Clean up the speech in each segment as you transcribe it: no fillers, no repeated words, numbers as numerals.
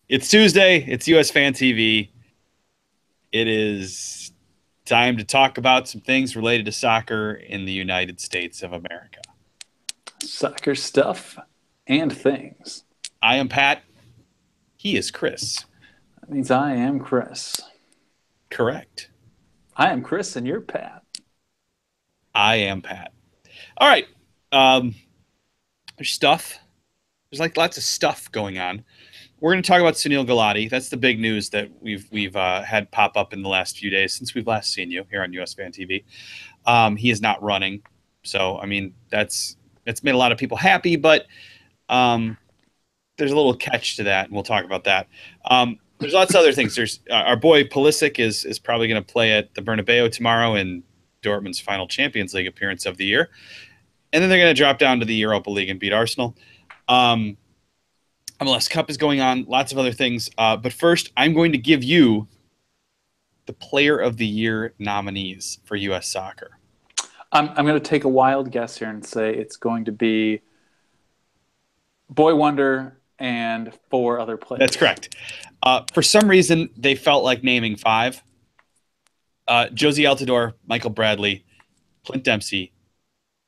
It's Tuesday. It's USfanTV. It is time to talk about some things related to soccer in the United States of America. Soccer stuff and things. I am Pat. He is Chris. That means I am Chris. Correct. I am Chris and you're Pat. I am Pat. All right. There's stuff. There's like lots of stuff going on. We're going to talk about Sunil Gulati. That's the big news that we've had pop up in the last few days since we've last seen you here on USfanTV. He is not running, so I mean that's made a lot of people happy, but there's a little catch to that, and we'll talk about that. There's lots of other things. There's our boy Pulisic is probably going to play at the Bernabeu tomorrow in Dortmund's final Champions League appearance of the year, and then they're going to drop down to the Europa League and beat Arsenal. Mls Cup is going on, lots of other things. But first, I'm going to give you the Player of the Year nominees for U.S. soccer. I'm going to take a wild guess here and say it's going to be Boy Wonder and 4 other players. That's correct. For some reason, they felt like naming 5. Josie Altidore, Michael Bradley, Clint Dempsey,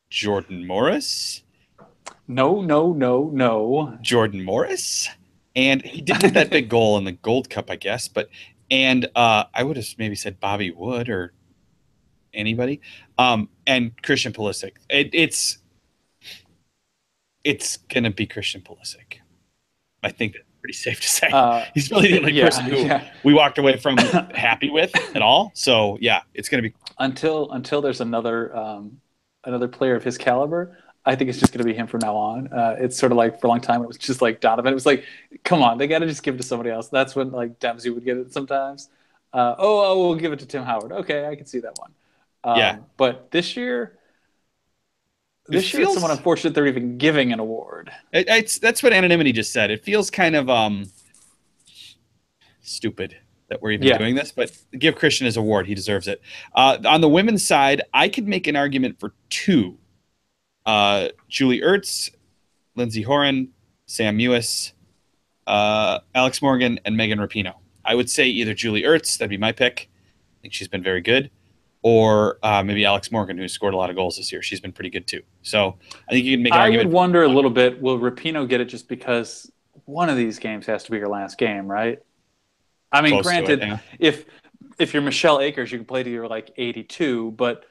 Jordan Morris. No. Jordan Morris. And he did get that big goal in the Gold Cup, I guess. And I would have maybe said Bobby Wood or anybody. And Christian Pulisic. It's going to be Christian Pulisic. I think that's pretty safe to say. He's really the only person who we walked away from happy with at all. So, yeah, it's going to be. Until there's another player of his caliber, I think it's just going to be him from now on. It's sort of like for a long time it was just like Donovan. It was like, come on, they got to just give it to somebody else. That's when like Dempsey would get it sometimes. We'll give it to Tim Howard. Okay, I can see that one. Yeah. But this year it's somewhat unfortunate they're even giving an award. That's what Anonymity just said. It feels kind of stupid that we're even doing this, but give Christian his award. He deserves it. On the women's side, I could make an argument for 2. Julie Ertz, Lindsey Horan, Sam Mewis, Alex Morgan, and Megan Rapinoe. I would say either Julie Ertz, that'd be my pick. I think she's been very good. Or maybe Alex Morgan, who's scored a lot of goals this year. She's been pretty good too. So I think you can make an argument. I would wonder a little bit, will Rapinoe get it just because one of these games has to be your last game, right? I mean, granted, if you're Michelle Akers, you can play to your like 82, but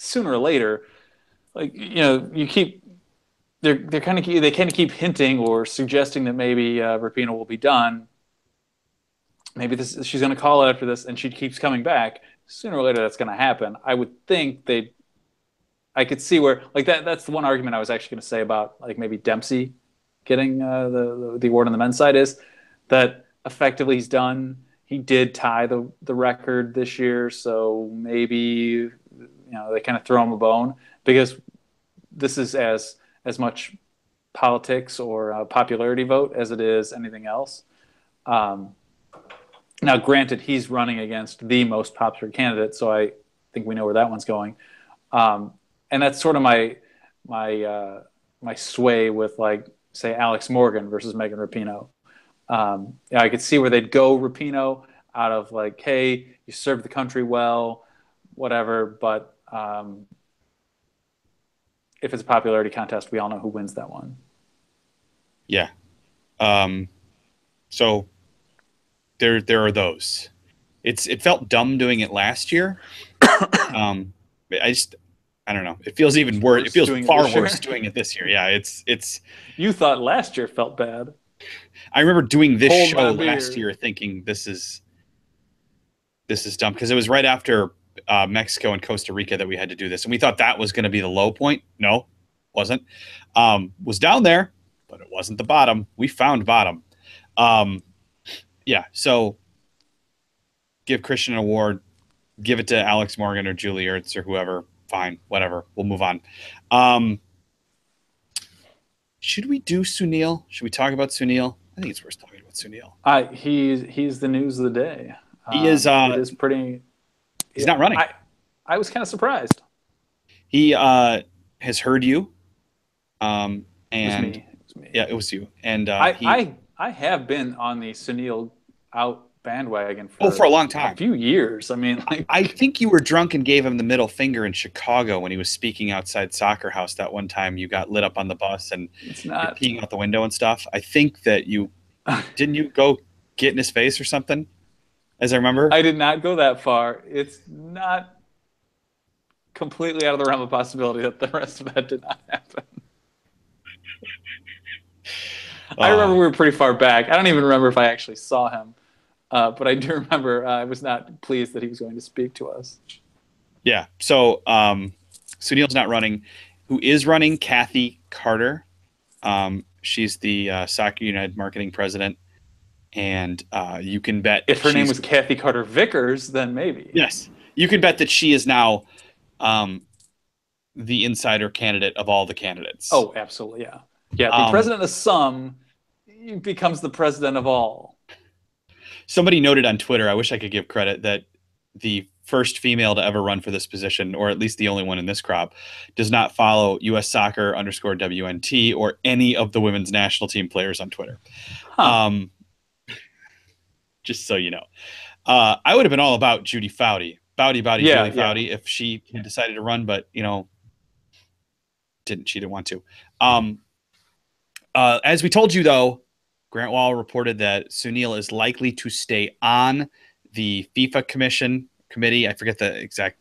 sooner or later, like you keep they kind of keep hinting or suggesting that maybe Rapinoe will be done. Maybe she's going to call it after this, and she keeps coming back. Sooner or later, that's going to happen. I would think I could see where like that's the one argument I was actually going to say about like maybe Dempsey getting the award on the men's side is that effectively he's done. He did tie the record this year, so maybe they kind of throw him a bone because this is as much politics or a popularity vote as it is anything else. Now, granted, he's running against the most popular candidate, so I think we know where that one's going. And that's sort of my sway with, like, say, Alex Morgan versus Megan Rapinoe. I could see where they'd go Rapinoe out of, like, hey, you served the country well, whatever, but if it's a popularity contest, we all know who wins that one. Yeah. So there are those. It felt dumb doing it last year. I don't know. It feels even worse. It feels far worse doing it this year. Yeah, it's. You thought last year felt bad. I remember doing this show last year thinking this is dumb because it was right after Mexico and Costa Rica that we had to do this, and we thought that was going to be the low point. No, wasn't. Was down there, but it wasn't the bottom. We found bottom. Yeah, so give Christian an award, give it to Alex Morgan or Julie Ertz or whoever. Fine, whatever. We'll move on. Should we do Sunil? Should we talk about Sunil? I think it's worth talking about Sunil. He's the news of the day. He is. It is pretty. He's not running. I was kind of surprised. He has heard you, and it was me. Yeah, it was you. And I he I I have been on the Sunil out bandwagon for for a long a time. few years. I mean, I like think you were drunk and gave him the middle finger in Chicago when he was speaking outside Soccer House that one time. You got lit up on the bus and it's you're not. peeing out the window and stuff. I think that you didn't you go get in his face or something, as I remember. I did not go that far. It's not completely out of the realm of possibility that the rest of that did not happen. I remember Uh, we were pretty far back. I don't even remember if I actually saw him, but I do remember I was not pleased that he was going to speak to us. yeah. So Sunil's not running. Who is running? Kathy Carter. She's the Soccer United marketing president, and you can bet If her name she's was Kathy Carter Vickers, then maybe. yes, you can bet that she is now um, the insider candidate of all the candidates. Oh, absolutely, yeah, yeah. The Um, president of some becomes the president of all. Somebody noted on Twitter, I wish I could give credit, that the first female to ever run for this position, or at least the only one in this crop, does not follow US Soccer underscore WNT or any of the women's national team players on Twitter. Huh. Um, just so you know. I would have been all about Judy Bowdy, Yeah, Julie yeah. Foudy, if she had decided to run, but she didn't want to. Um, as we told you, though, Grant Wall reported that Sunil is likely to stay on the FIFA committee. I forget the exact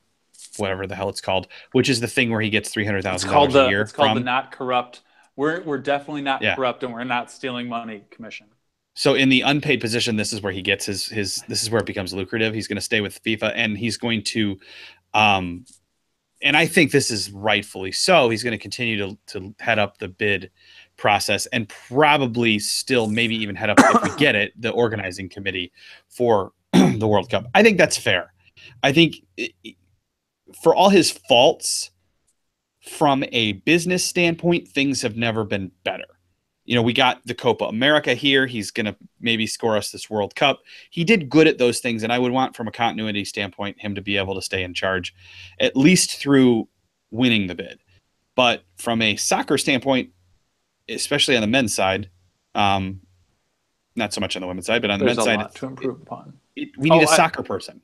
whatever the hell it's called, which is the thing where he gets $300,000 a year It's called the from. not corrupt. We're definitely not Yeah. corrupt, and we're not stealing money commission. So in the unpaid position, this is where he gets his. This is where it becomes lucrative. He's going to stay with FIFA, and he's going to um, and I think this is rightfully so. He's going to continue to head up the bid process and probably still maybe even head up, if we get it, the organizing committee for the World Cup. I think that's fair. I think for all his faults, from a business standpoint, things have never been better. We got the Copa America here. He's going to maybe score us this World Cup. He did good at those things, and I would want, from a continuity standpoint, him to be able to stay in charge, at least through winning the bid. But from a soccer standpoint, especially on the men's side, not so much on the women's side, but on the There's men's a side, lot to improve upon. we need a soccer person.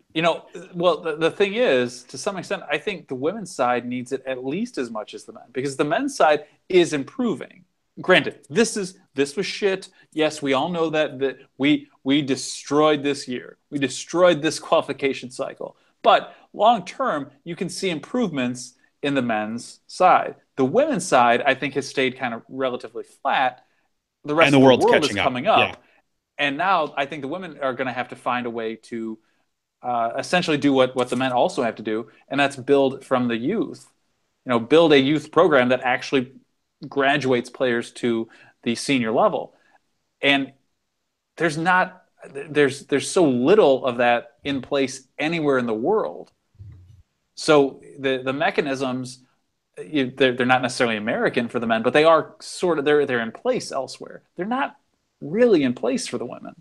Well, the thing is, to some extent, I think the women's side needs it at least as much as the men, because the men's side is improving. Granted, this was shit. Yes, we all know that we destroyed this year. We destroyed this qualification cycle. But long term, you can see improvements in the men's side. The women's side, I think, has stayed kind of relatively flat. The And rest the of the world's world is catching up. coming Yeah. up. And now I think the women are going to have to find a way to essentially do what the men also have to do, and that's build from the youth. Build a youth program that actually graduates players to the senior level. And there's not there's so little of that in place anywhere in the world. So the mechanisms, they're not necessarily American for the men, but they are sort of they're in place elsewhere. They're not really in place for the women.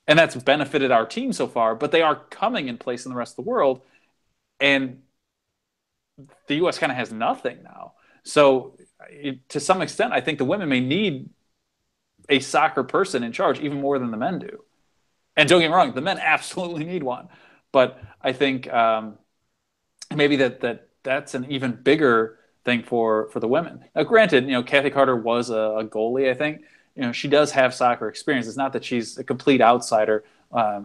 And that's benefited our team so far, but they are coming in place in the rest of the world. And the U.S. kind of has nothing now. So to some extent, I think the women may need a soccer person in charge even more than the men do. And don't get me wrong, the men absolutely need one. But I think maybe that's an even bigger thing for the women. Now, granted, Kathy Carter was a goalie, I think. She does have soccer experience. It's not that she's a complete outsider.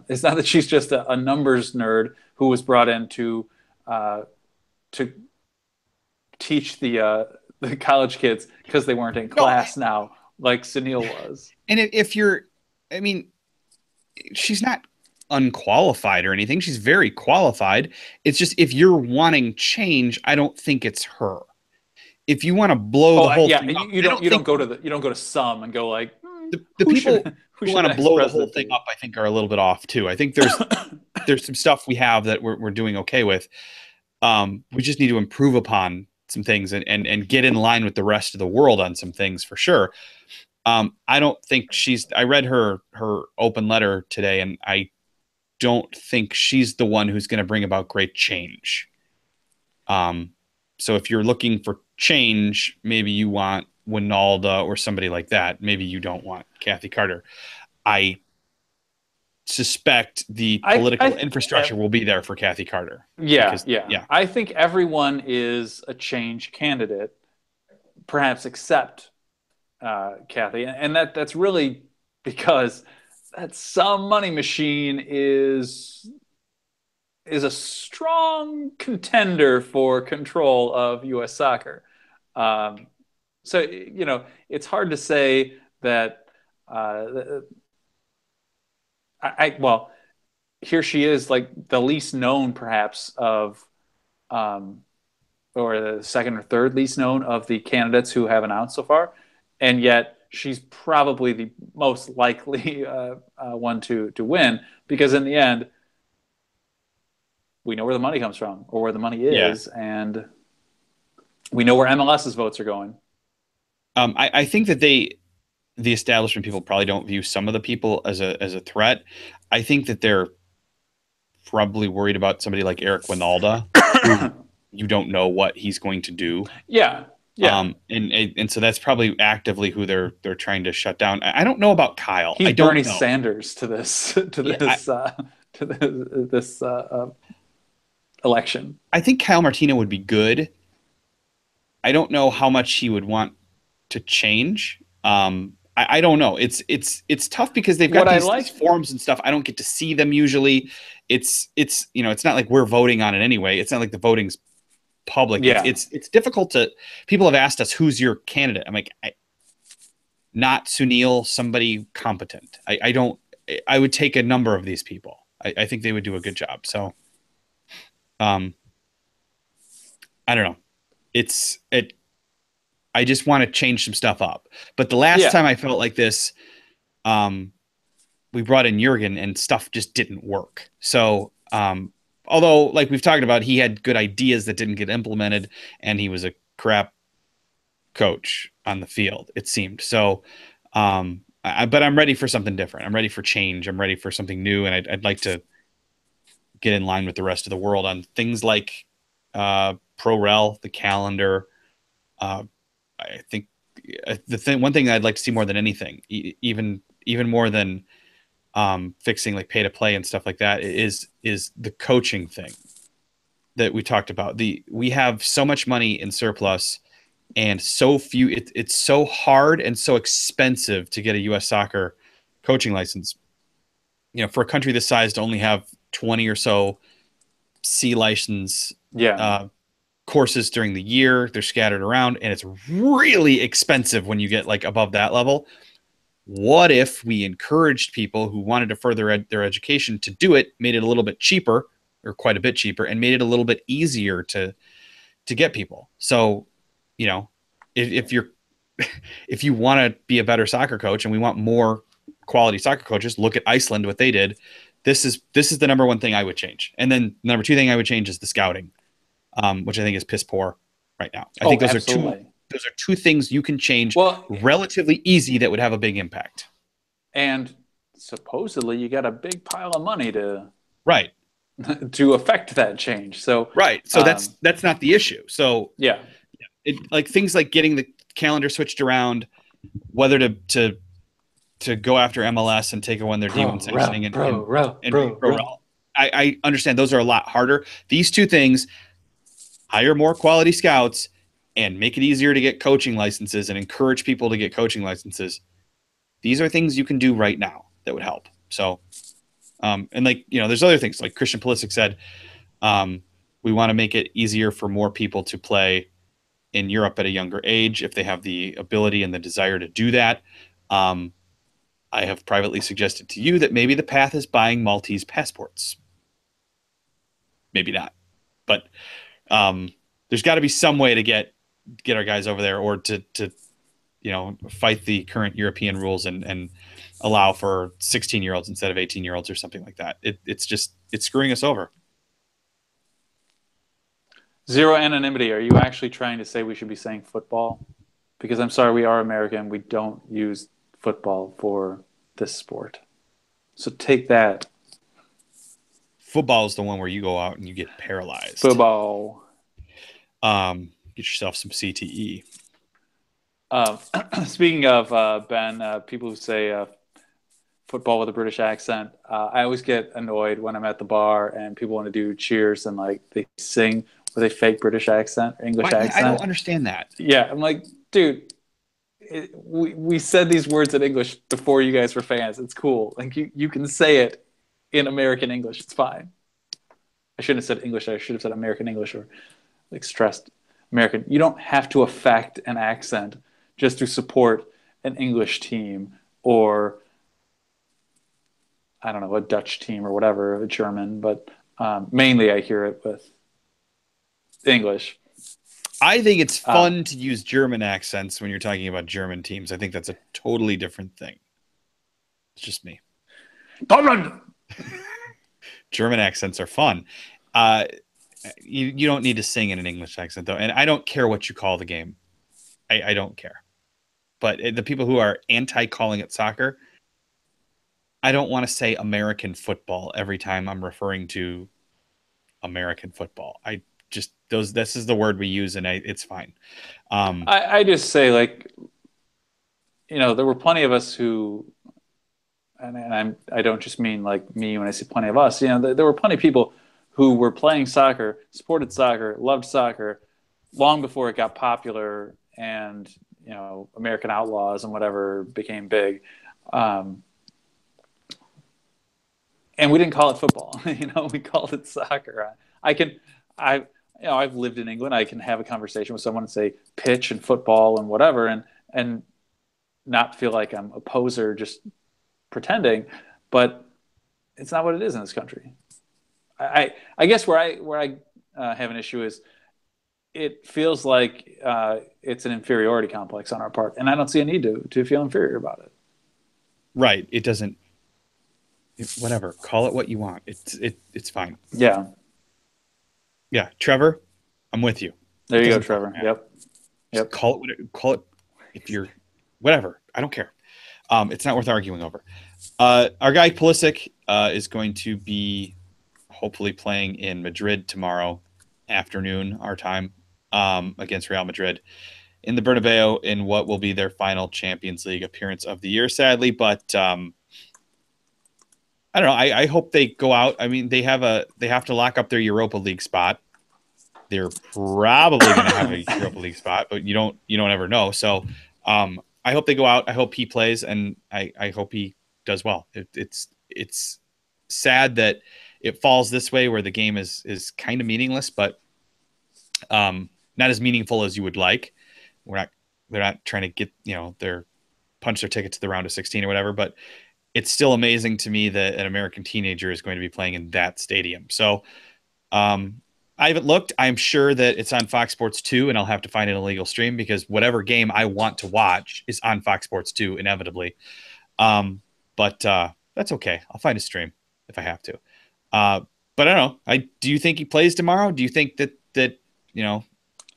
It's not that she's just a numbers nerd who was brought in to teach the college kids because they weren't in No, class now, like Sunil was. and if you're, I mean, she's not unqualified or anything. She's very qualified. It's just if you're wanting change, I don't think it's her. If you want to blow the whole Yeah, thing up, you don't go to you don't go to some and go like the people who who should want the to next blow the whole president thing be? up, I think, are a little bit off too. I think there's some stuff we have that we're doing okay with. We just need to improve upon some things and get in line with the rest of the world on some things for sure. I don't think I read her open letter today, and I don't think she's the one who's going to bring about great change. So if you're looking for change, maybe you want Winalda or somebody like that, maybe you don't want Kathy Carter. I suspect the political infrastructure will be there for Kathy Carter yeah, because, yeah. yeah, I think everyone is a change candidate, perhaps except Kathy, and that's really because that some money machine is a strong contender for control of U.S. soccer. Um, so it's hard to say that. Well, here she is, like the least known, perhaps, of um, or the second or third least known of the candidates who have announced so far, and yet she's probably the most likely one to win because in the end, we know where the money comes from or where the money yeah. is, and we know where MLS's votes are going. I think that the establishment people probably don't view some of the people as a threat. I think that they're probably worried about somebody like Eric Winalda, who you don't know what he's going to do. Yeah, yeah. And so that's probably actively who they're trying to shut down. I don't know about Kyle. He's I don't Bernie know. Sanders to this Yeah, to this election. I think Kyle Martino would be good. I don't know how much he would want to change. I don't know. It's tough because they've got What I these like, forums and stuff. I don't get to see them usually. It's not like we're voting on it anyway. It's not like the voting's public. yeah. It's difficult to. People have asked us who's your candidate. I'm like, not Sunil, somebody competent. I don't. I would take a number of these people. I think they would do a good job. So, um, I don't know. It. I just want to change some stuff up. But the last Yeah. time I felt like this, um, we brought in Jurgen and stuff just didn't work. So, although like we've talked about, he had good ideas that didn't get implemented, and he was a crap coach on the field. It seemed so. But I'm ready for something different. I'm ready for change. I'm ready for something new, and I'd like to get in line with the rest of the world on things like ProRel, the calendar. Uh, I think one thing I'd like to see more than anything, even more than fixing like pay to play and stuff like that, is the coaching thing that we talked about. We have so much money in surplus and so few. It's so hard and so expensive to get a U.S. soccer coaching license. For a country this size to only have 20 or so C license Yeah. uh, courses during the year. They're scattered around, and it's really expensive when you get like above that level. What if we encouraged people who wanted to further their education to do it, made it a little bit cheaper or quite a bit cheaper, and made it a little bit easier to get people? So, you know, if you're if you want to be a better soccer coach and we want more quality soccer coaches, look at Iceland, what they did. This is the number one thing I would change. And then the number two thing I would change is the scouting, which I think is piss poor right now. I think Oh, those absolutely. are two things you can change Well, relatively easy that would have a big impact. and supposedly you got a big pile of money to Right. to affect that change. So, Right. So that's not the issue. So yeah. like things like getting the calendar switched around, whether to go after MLS and take away their D1 sanctioning and bring pro Bro. rel. I understand those are a lot harder. These two things, hire more quality scouts and make it easier to get coaching licenses and encourage people to get coaching licenses. These are things you can do right now that would help. So, and like, there's other things like Christian Pulisic said, we want to make it easier for more people to play in Europe at a younger age if they have the ability and the desire to do that. I have privately suggested to you that maybe the path is buying Maltese passports. Maybe not, but there's got to be some way to get our guys over there, or to fight the current European rules and allow for 16-year-olds instead of 18-year-olds or something like that. It's screwing us over. Zero anonymity. Are you actually trying to say we should be saying football? Because I'm sorry, we are American. We don't use football for this sport. So take that. Football is the one where you go out and you get paralyzed. Football. Get yourself some CTE. Um, Speaking of Ben, people who say football with a British accent, I always get annoyed when I'm at the bar and people want to do cheers and like they sing with a fake British accent, English Why? I don't accent. understand that. Yeah, I'm like, dude, we said these words in English before you guys were fans. It's cool. Like you can say it in American English. It's fine. I shouldn't have said English. I should have said American English or like stressed American. You don't have to affect an accent just to support an English team or I don't know, a Dutch team or whatever, a German, but mainly I hear it with English. I think it's Uh, fun to use German accents when you're talking about German teams. I think that's a totally different thing. It's just me. Deutschland! German accents are fun. Uh, you don't need to sing in an English accent though, and I don't care what you call the game. I don't care. But the people who are anti calling it soccer, I don't want to say American football every time I'm referring to American football. I just those this is the word we use, and it's fine. Um, I just say like, there were plenty of us who, I don't just mean like me when I say plenty of us. There were plenty of people who were playing soccer, supported soccer, loved soccer long before it got popular and American Outlaws and whatever became big. Um, and we didn't call it football. We called it soccer. I can, I, I've lived in England. I can have a conversation with someone and say pitch and football and whatever, and not feel like I'm a poser just pretending. But it's not what it is in this country. I guess where I have an issue is it feels like it's an inferiority complex on our part, and I don't see a need to feel inferior about it. right. It doesn't. Whatever. Call it what you want. It's fine. Yeah, Yeah, Trevor, I'm with you. there It you go, doesn't fucking Trevor. matter. Yep, Just yep. call it if you're whatever. I don't care. It's not worth arguing over. Our guy Pulisic is going to be hopefully playing in Madrid tomorrow afternoon, our time, against Real Madrid in the Bernabeu in what will be their final Champions League appearance of the year, sadly. But I don't know. I hope they go out. I mean, they have to lock up their Europa League spot. They're probably going to have a Europa League spot, but you don't ever know. So I hope they go out. I hope he plays, and I hope he does well. It's sad that it falls this way, where the game is kind of meaningless, but not as meaningful as you would like. We're not they're not trying to get their punch their ticket to the round of 16 or whatever, but it's still amazing to me that an American teenager is going to be playing in that stadium. So um, I haven't looked. I'm sure that it's on Fox Sports 2, and I'll have to find an illegal stream because whatever game I want to watch is on Fox Sports 2 inevitably. Um, but that's okay. I'll find a stream if I have to. Uh, but I don't know. Do you think he plays tomorrow? Do you think that you know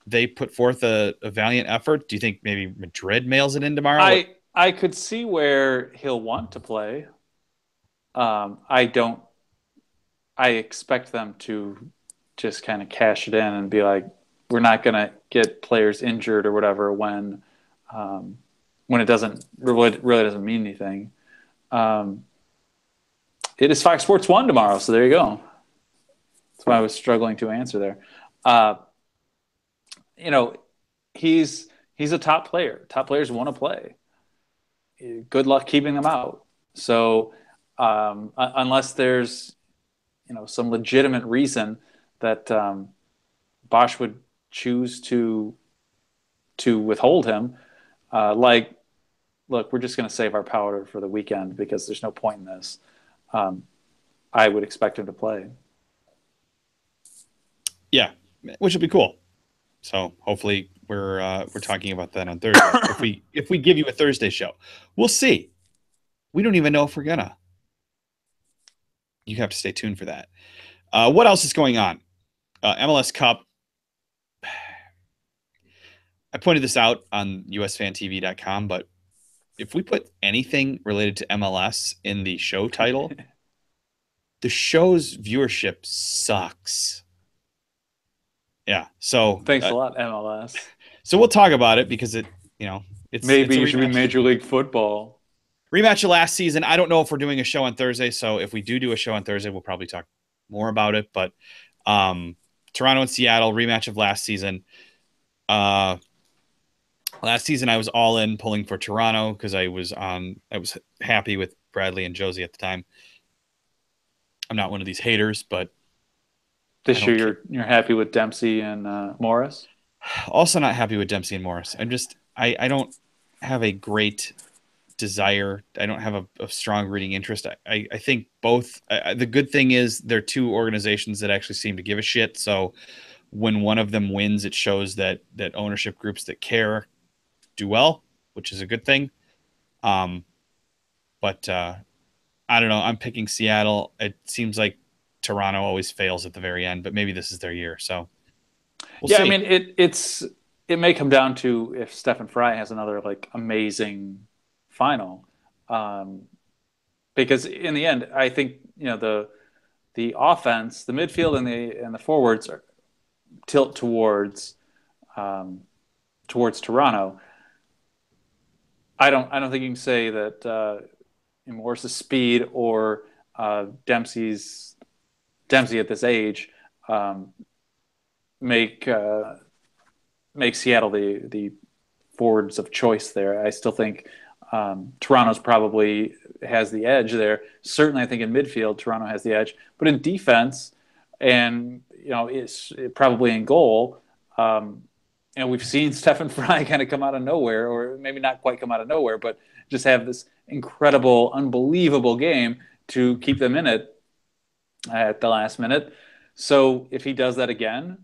they put forth a valiant effort? Do you think maybe Madrid mails it in tomorrow? What? I could see where he'll want to play. I don't. I expect them to just kind of cash it in and be like, we're not going to get players injured or whatever when it doesn't really doesn't mean anything. Um, it is Fox Sports One tomorrow, so there you go. That's why I was struggling to answer there. Uh, you know, he's a top player. Top players want to play. Good luck keeping them out. So unless there's some legitimate reason that Bosch would choose to withhold him, like, look, we're just going to save our powder for the weekend because there's no point in this. Um, I would expect him to play. Yeah, which would be cool. So hopefully we're talking about that on Thursday. If we give you a Thursday show, we'll see. We don't even know if we're gonna. You have to stay tuned for that. What else is going on? MLS Cup. I pointed this out on USfanTV.com, but if we put anything related to MLS in the show title, the show's viewership sucks. Yeah. Thanks a lot, MLS. So we'll talk about it because It's Maybe a you should be rematch. Major League Football. Rematch of last season. I don't know if we're doing a show on Thursday, so if we do a show on Thursday, we'll probably talk more about it. But um, Toronto and Seattle rematch of last season. Uh, Last season, I was all in pulling for Toronto because I was happy with Bradley and Josie at the time. I'm not one of these haters, but I This year, don't care. you're happy with Dempsey and Morris. Also, not happy with Dempsey and Morris. I don't have a great desire. I don't have a strong rooting interest. I think both. The good thing is they're two organizations that actually seem to give a shit. So when one of them wins, it shows that ownership groups that care do well, which is a good thing. Um, but I don't know. I'm picking Seattle. It seems like Toronto always fails at the very end, but maybe this is their year. So we'll Yeah, I see. mean it may come down to if Stephen Fry has another like amazing final, um, because in the end, I think the offense, the midfield, and the forwards tilt um, towards Toronto. I don't think you can say that Morris's speed or Dempsey at this age um, make make Seattle the forwards of choice there. I still think Toronto's probably has the edge there. Certainly, I think in midfield, Toronto has the edge. But in defense, and it's probably in goal. We've seen Stephen Fry kind of come out of nowhere, or maybe not quite come out of nowhere, but just have this incredible, unbelievable game to keep them in it at the last minute. So if he does that again,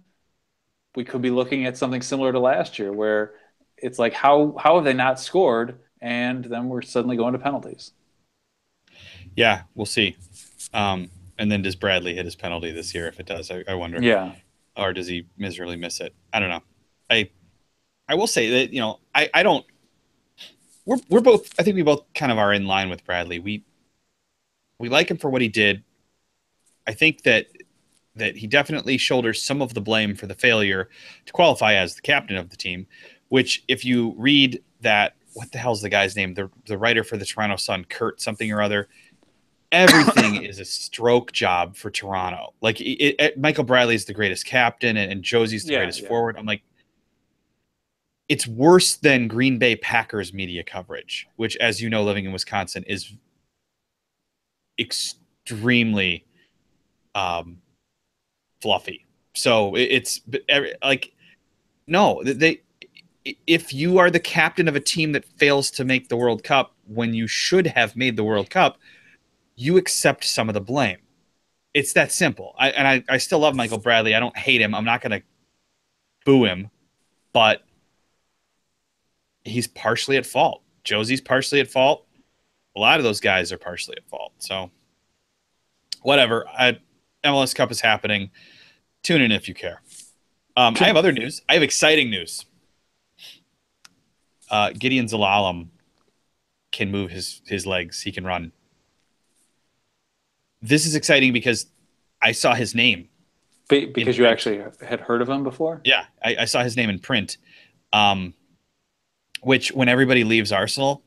we could be looking at something similar to last year, where it's like how have they not scored, and then we're suddenly going to penalties. Yeah, we'll see. Um, and then does Bradley hit his penalty this year? If it does, I wonder, Yeah, or does he miserably miss it? I don't know. I I will say that I don't. We're both. I think we both kind of are in line with Bradley. We like him for what he did. I think that he definitely shoulders some of the blame for the failure to qualify as the captain of the team. Which, if you read that, what the hell's the guy's name? The writer for the Toronto Sun, Kurt something or other. Everything is a stroke job for Toronto. Like Michael Bradley's the greatest captain, and Josie's the yeah, greatest yeah. forward. I'm like, it's worse than Green Bay Packers media coverage, which, as you know, living in Wisconsin, is extremely um, fluffy. So it's like, no, they. If you are the captain of a team that fails to make the World Cup when you should have made the World Cup, you accept some of the blame. It's that simple. I still love Michael Bradley. I don't hate him. I'm not going to boo him, but he's partially at fault. Josie's partially at fault. A lot of those guys are partially at fault. So whatever. MLS Cup is happening. Tune in if you care. I have other news. I have exciting news. Gideon Zalalem can move his legs. He can run. This is exciting because I saw his name in Because you print. actually had heard of him before. Yeah, I saw his name in print. Um, which when everybody leaves Arsenal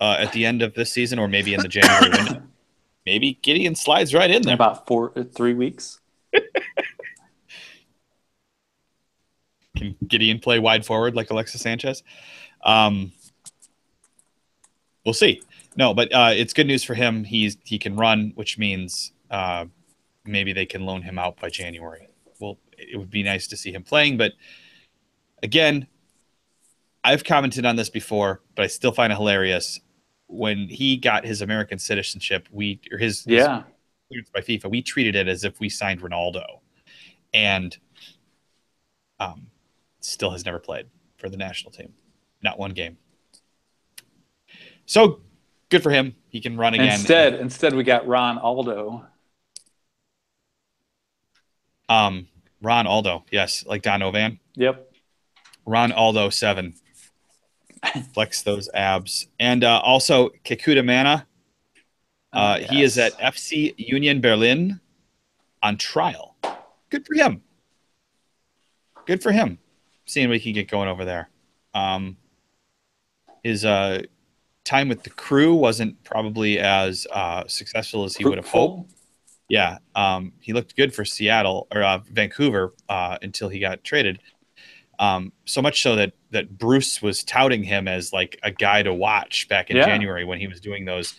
at the end of this season, or maybe in the January window, maybe Gideon slides right in In there. about 3 weeks. Can Gideon play wide forward like Alexis Sanchez? Um, we'll see. No, but it's good news for him. He can run, which means maybe they can loan him out by January. Well, it would be nice to see him playing, but again, I've commented on this before, but I still find it hilarious. When he got his American citizenship, his Yeah. clearance by FIFA, we treated it as if we signed Ronaldo, and um, still has never played for the national team, not one game. So good for him. He can run again. And Instead, we got Ron Aldo. Ron Aldo, yes, like Don Ovan. Yep. Ron Aldo 7. Flex those abs. And also Kekuta Mana. He is at Yes. FC Union Berlin on trial. Good for him. Good for him. Seeing what he can get going over there. His time with the Crew wasn't probably as successful as he would have hoped. Fruitful. Yeah, he looked good for Seattle or Vancouver until he got traded. So much so that Bruce was touting him as like a guy to watch back in Yeah. January when he was doing those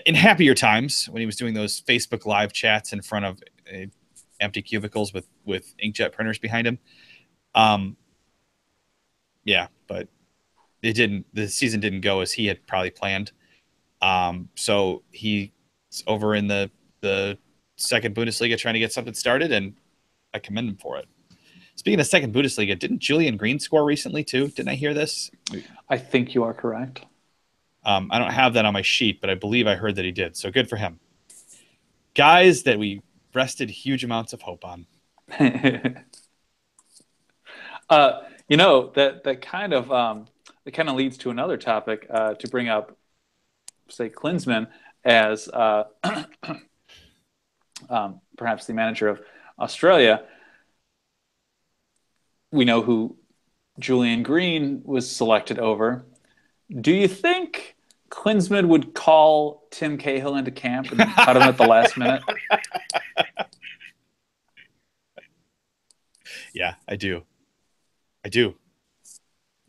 in happier times when he was doing those Facebook live chats in front of empty cubicles with inkjet printers behind him. Um, yeah, but it didn't. The season didn't go as he had probably planned. So he's over in the second Bundesliga trying to get something started, and I commend him for it. Speaking of second Bundesliga, didn't Julian Green score recently too? Didn't I hear this? I think you are correct. I don't have that on my sheet, but I believe I heard that he did. So good for him. Guys that we rested huge amounts of hope on. That kind of leads to another topic to bring up, say, Klinsmann as perhaps the manager of Australia. We know who Julian Green was selected over. Do you think Klinsmann would call Tim Cahill into camp and cut him at the last minute? Yeah, I do. I do.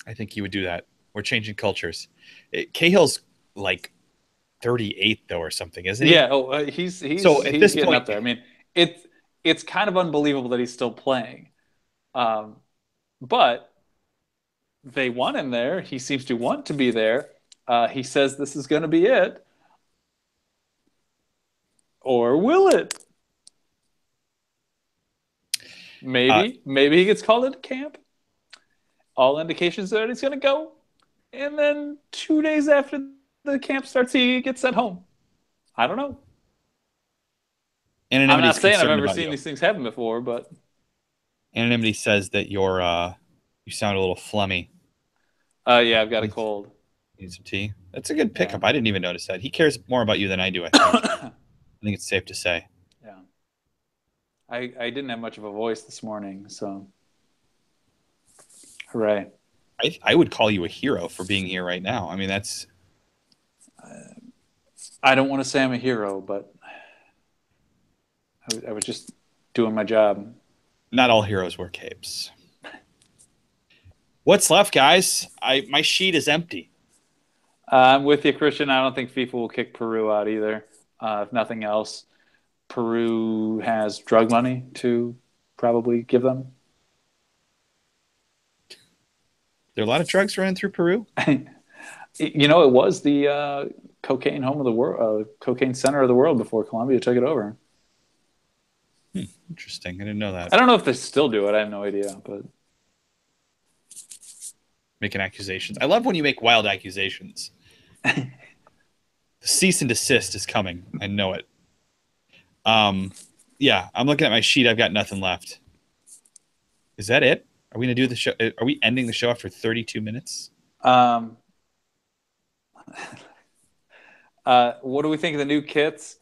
I think he would do that. We're changing cultures. Cahill's like 38 though, or something, isn't he? Yeah, he's So he's at he's this getting point, up there. I mean, it's kind of unbelievable that he's still playing, um, but they want him there. He seems to want to be there. He says this is going to be it, or will it? uh, Maybe he gets called into camp. All indications are that he's going to go, and then 2 days after the camp starts, he gets sent home. I don't know. I'm not anonymity's saying I've concerned ever about seen you. these things happen before, but Anonymity says that you sound a little flummy. yeah, I've got a Need cold. some tea. That's a good Yeah. pickup. I didn't even notice that. He cares more about you than I do, I think. I think it's safe to say. Yeah. I didn't have much of a voice this morning, so hooray. I would call you a hero for being here right now. I mean, that's I don't want to say I'm a hero, but I was just doing my job. not all heroes wear capes. What's left, guys? My sheet is empty. I'm with you, Christian. I don't think FIFA will kick Peru out either. If nothing else, Peru has drug money to probably give them. There are a lot of drugs running through Peru. It was the cocaine home of the world, cocaine center of the world before Colombia took it over. Interesting. I didn't know that. I don't know if they still do it. I have no idea, but Making accusations. I love when you make wild accusations. The cease and desist is coming. I know it. Yeah, I'm looking at my sheet. I've got nothing left. Is that it? Are we gonna do the show? Are we ending the show after 32 minutes? um, what do we think of the new kits?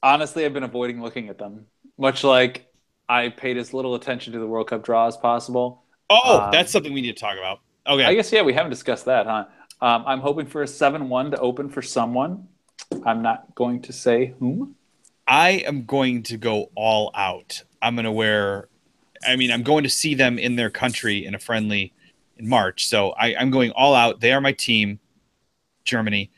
Honestly, I've been avoiding looking at them, much like I paid as little attention to the World Cup draw as possible. Oh, that's Um, something we need to talk about. I Okay. guess, yeah, we haven't discussed that, huh? I'm hoping for a 7-1 to open for someone. I'm not going to say whom. I am going to go all out. I'm going to wear, I mean, I'm going to see them in their country in a friendly in March. So I'm going all out. They are my team, Germany.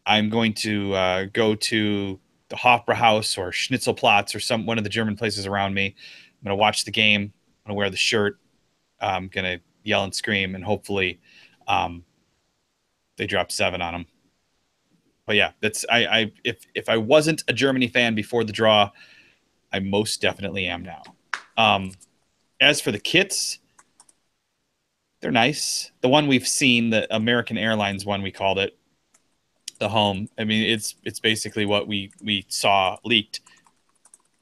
I'm going to go to the Hofbrauhaus or Schnitzelplatz or one of the German places around me. I'm going to watch the game. I'm going to wear the shirt. I'm going to yell and scream, and hopefully um, they drop 7 on them. But yeah, that's if I wasn't a Germany fan before the draw, I most definitely am now. Um, as for the kits, they're nice. The one we've seen, the American Airlines one, we called it the home. I mean, it's basically what we saw leaked,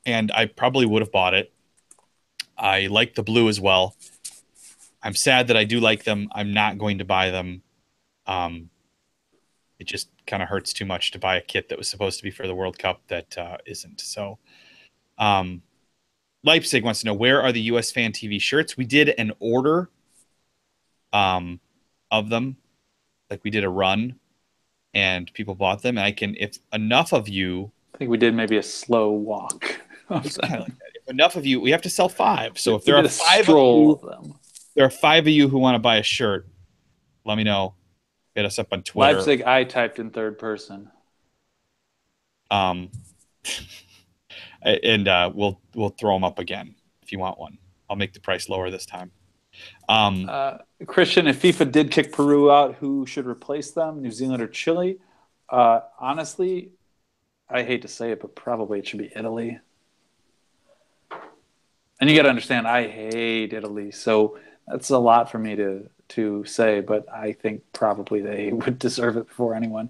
and I probably would have bought it. I like the blue as well. I'm sad that I do like them. I'm not going to buy them. Um, it just kind of hurts too much to buy a kit that was supposed to be for the World Cup that isn't. So, um, Leipzig wants to know, where are the US Fan TV shirts? We did an order of them. Like we did a run and people bought them. And I can, if enough of you, I think we did maybe a slow walk of it's kind of them. like that. If enough of you, we have to sell 5. So if We there are did a 5 of stroll you, of them. there are 5 of you who want to buy a shirt, let me know. Hit us up on Twitter. Leipzig, I typed in third person. Um, and we'll throw them up again if you want one. I'll make the price lower this time. Um, Christian, if FIFA did kick Peru out, who should replace them? New Zealand or Chile? Honestly, I hate to say it, but probably it should be Italy. And you got to understand, I hate Italy, so that's a lot for me to say. But I think probably they would deserve it before anyone,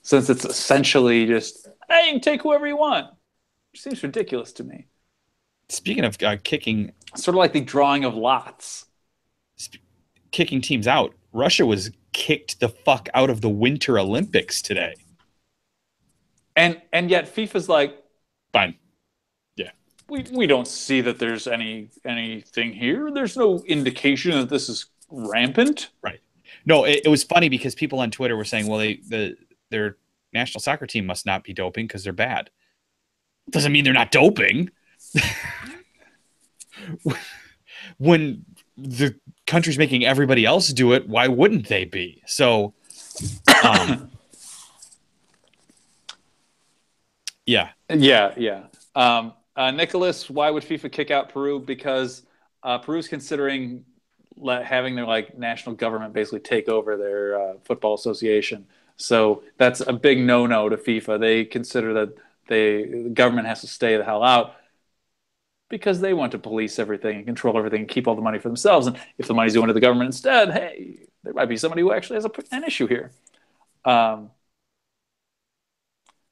since it's essentially just, hey, you can take whoever you want. Which seems ridiculous to me. Speaking of kicking, Sort of like the drawing of lots. Kicking teams out, Russia was kicked the fuck out of the Winter Olympics today. And yet FIFA's like, Fine. Yeah. We don't see that there's anything here. There's no indication that this is rampant. Right. No, it was funny because people on Twitter were saying, well, their national soccer team must not be doping because they're bad. Doesn't mean they're not doping. When the country's making everybody else do it, why wouldn't they be? So, yeah. Nicholas, why would FIFA kick out Peru? Because Peru's considering having their like national government basically take over their football association. So that's a big no-no to FIFA. They consider that the government has to stay the hell out because they want to police everything and control everything and keep all the money for themselves. And if the money's going to the government instead, hey, there might be somebody who actually has an issue here. Don't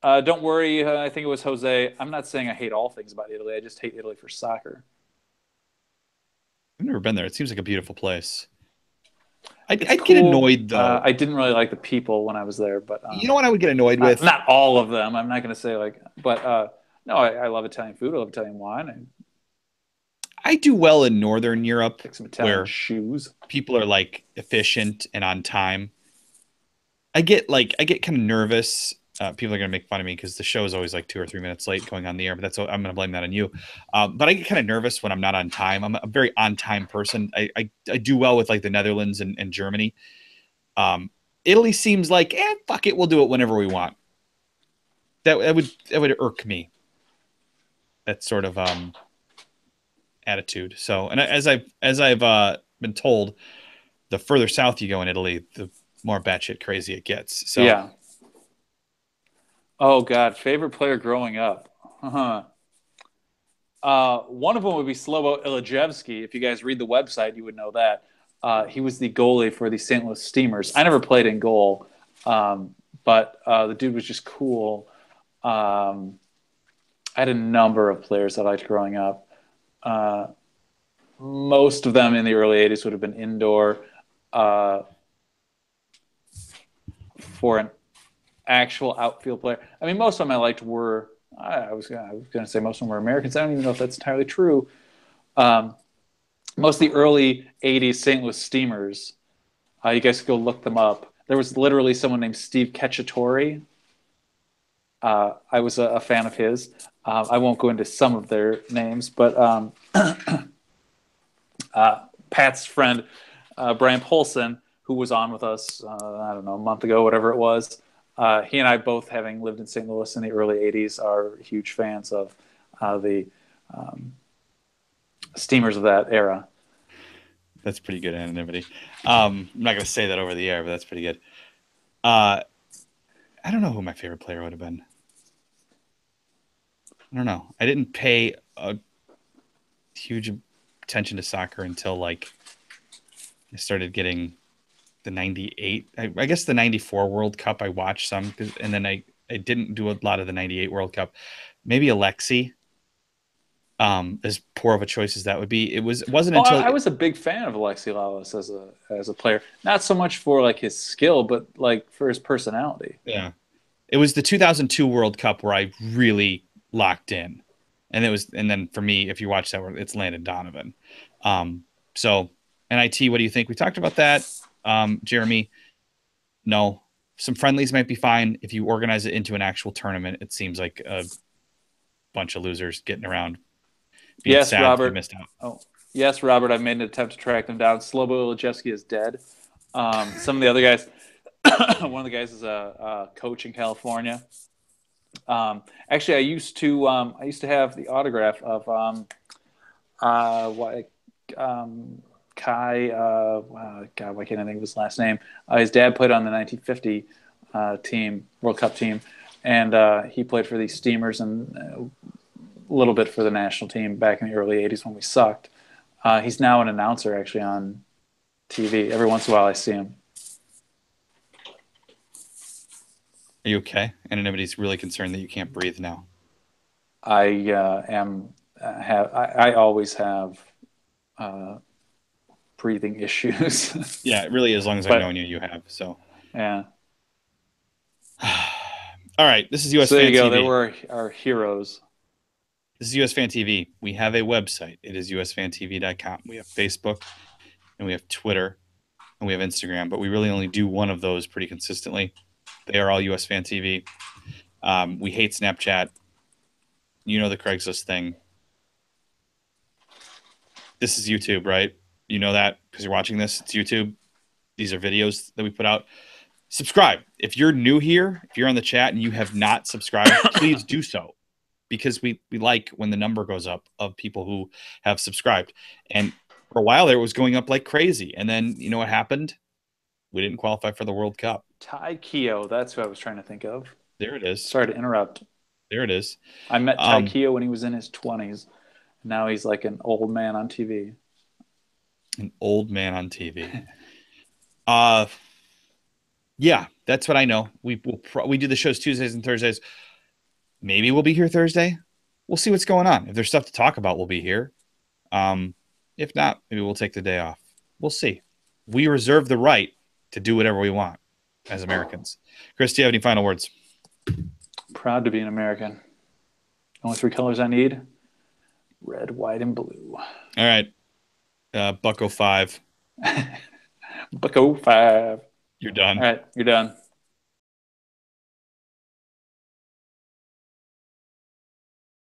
worry. I think it was Jose. I'm not saying I hate all things about Italy. I just hate Italy for soccer. I've never been there. It seems like a beautiful place. I'd Cool. get annoyed, though. I didn't really like the people when I was there. But you know what I would get annoyed with? Not all of them. I'm not going to say like, but no, I love Italian food. I love Italian wine. I do well in Northern Europe Pick some Italian where shoes. people are like efficient and on time. I get kind of nervous. People are going to make fun of me because the show is always like 2 or 3 minutes late going on the air, but I'm going to blame that on you. But I get kind of nervous when I'm not on time. I'm a very on time person. I do well with like the Netherlands and Germany. Italy seems like, fuck it, we'll do it whenever we want. That would irk me. That sort of attitude. So, and as I've been told, the further south you go in Italy, the more batshit crazy it gets. So yeah. Oh God, favorite player growing up. One of them would be Slobo Ilajevsky. If you guys read the website, you would know that. He was the goalie for the St. Louis Steamers. I never played in goal, but the dude was just cool. I had a number of players that I liked growing up. Most of them in the early 80s would have been indoor. For an actual outfield player, I mean, most of them I liked were, I was going to say most of them were Americans. I don't even know if that's entirely true. Most of the early 80s St. Louis Steamers, you guys could go look them up. There was literally someone named Steve Cacciatore. I was a fan of his. I won't go into some of their names, but Pat's friend, Brian Polson, who was on with us, I don't know, a month ago, whatever it was, he and I both, having lived in St. Louis in the early 80s, are huge fans of the Steamers of that era. That's pretty good anonymity. I'm not going to say that over the air, but that's pretty good. I don't know who my favorite player would have been. I don't know. I didn't pay a huge attention to soccer until like I started getting the 98. I guess the 94 World Cup I watched some, and then I didn't do a lot of the 98 World Cup. Maybe Alexi. As poor of a choice as that would be, it wasn't until I was a big fan of Alexi Lalas as a player. Not so much for like his skill, but like for his personality. Yeah, it was the 2002 World Cup where I really locked in, and then for me, if you watch that, it's Landon Donovan. So NIT, what do you think? We talked about that. Jeremy. No, some friendlies might be fine if you organize it into an actual tournament. It seems like a bunch of losers getting around, being Yes, sad that they Robert. missed out. Oh, yes, Robert. I've made an attempt to track them down. Slobo Ilachevsky is dead. Some of the other guys. One of the guys is a coach in California. Actually, I used to have the autograph of what Kai. God, why can't I think of his last name? His dad played on the 1950 team, World Cup team, and he played for the Steamers and a little bit for the national team back in the early 80s when we sucked. He's now an announcer actually on TV. Every once in a while I see him. Are you okay? Anonymity's really concerned that you can't breathe now. I I always have breathing issues. Yeah, it really, as long as I've known But you, you have. So, yeah. all right, this is US So there Fan you go. There TV. were our heroes. This is US Fan TV. We have a website. It is usfantv.com. We have Facebook and we have Twitter and we have Instagram, but we really only do one of those pretty consistently. They are all US Fan TV. We hate Snapchat. You know the Craigslist thing. This is YouTube, right? You know that because you're watching this. It's YouTube. These are videos that we put out. Subscribe. If you're new here, if you're on the chat and you have not subscribed, please do so because we like when the number goes up of people who have subscribed. And for a while there, it was going up like crazy. And then you know what happened? We didn't qualify for the World Cup. Tai Keo, that's who I was trying to think of. There it is. Sorry to interrupt. There it is. I met Tai Keo when he was in his 20s. Now he's like an old man on TV. An old man on TV. Yeah, that's what I know. We do the shows Tuesdays and Thursdays. Maybe we'll be here Thursday. We'll see what's going on. If there's stuff to talk about, we'll be here. If not, maybe we'll take the day off. We'll see. We reserve the right to do whatever we want as Americans. Chris, do you have any final words? Proud to be an American. Only three colors I need: red, white, and blue. All right. Bucko 5. Bucko 5. You're done. All right, you're done.